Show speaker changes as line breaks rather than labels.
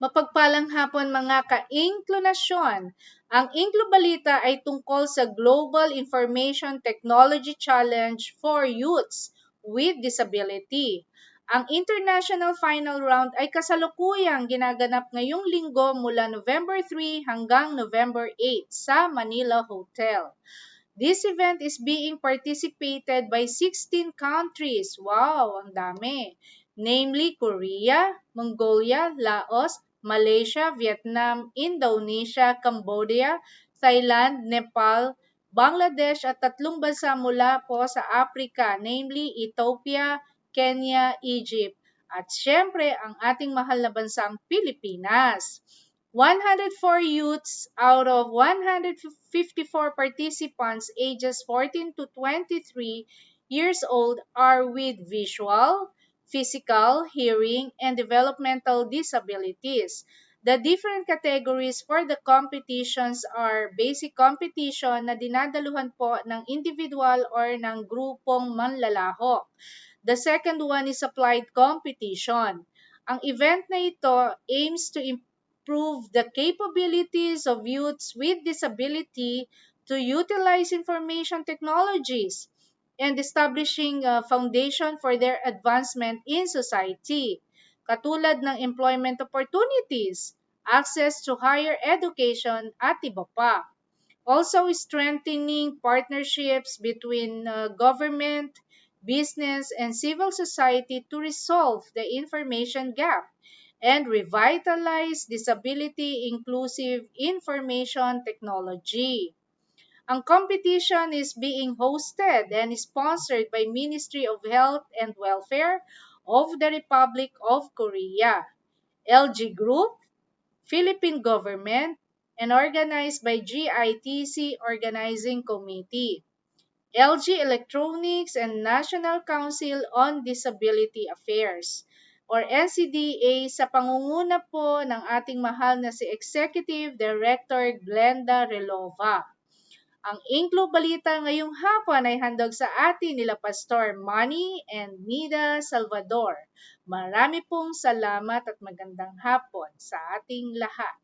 Mapagpalang hapon mga ka-inklusyon. Ang Inklu Balita ay tungkol sa Global Information Technology Challenge for Youths with Disability. Ang International Final Round ay kasalukuyang ginaganap ngayong linggo mula November 3 hanggang November 8 sa Manila Hotel. This event is being participated by 16 countries. Wow, ang dami. Namely Korea, Mongolia, Laos, Malaysia, Vietnam, Indonesia, Cambodia, Thailand, Nepal, Bangladesh at 3 bansa mula po sa Africa, namely Ethiopia, Kenya, Egypt, at syempre ang ating mahal na bansang Pilipinas. 104 youths out of 154 participants ages 14 to 23 years old are with visual, physical, hearing, and developmental disabilities. The different categories for the competitions are basic competition na dinadaluhan po ng individual or ng grupong manlalahok. The second one is applied competition. Ang event na ito aims to improve the capabilities of youths with disability to utilize information technologies and establishing a foundation for their advancement in society, katulad ng employment opportunities, access to higher education, at iba pa. Also, strengthening partnerships between government, business, and civil society to resolve the information gap and revitalize disability-inclusive information technology. Ang competition is being hosted and sponsored by Ministry of Health and Welfare of the Republic of Korea, LG Group, Philippine Government, and organized by GITC Organizing Committee, LG Electronics, and National Council on Disability Affairs, or NCDA, sa pangunguna po ng ating mahal na si Executive Director Glenda Relova. Ang Inklu Balita ngayong hapon ay handog sa atin nila Pastor Manny and Nida Salvador. Marami pong salamat at magandang hapon sa ating lahat.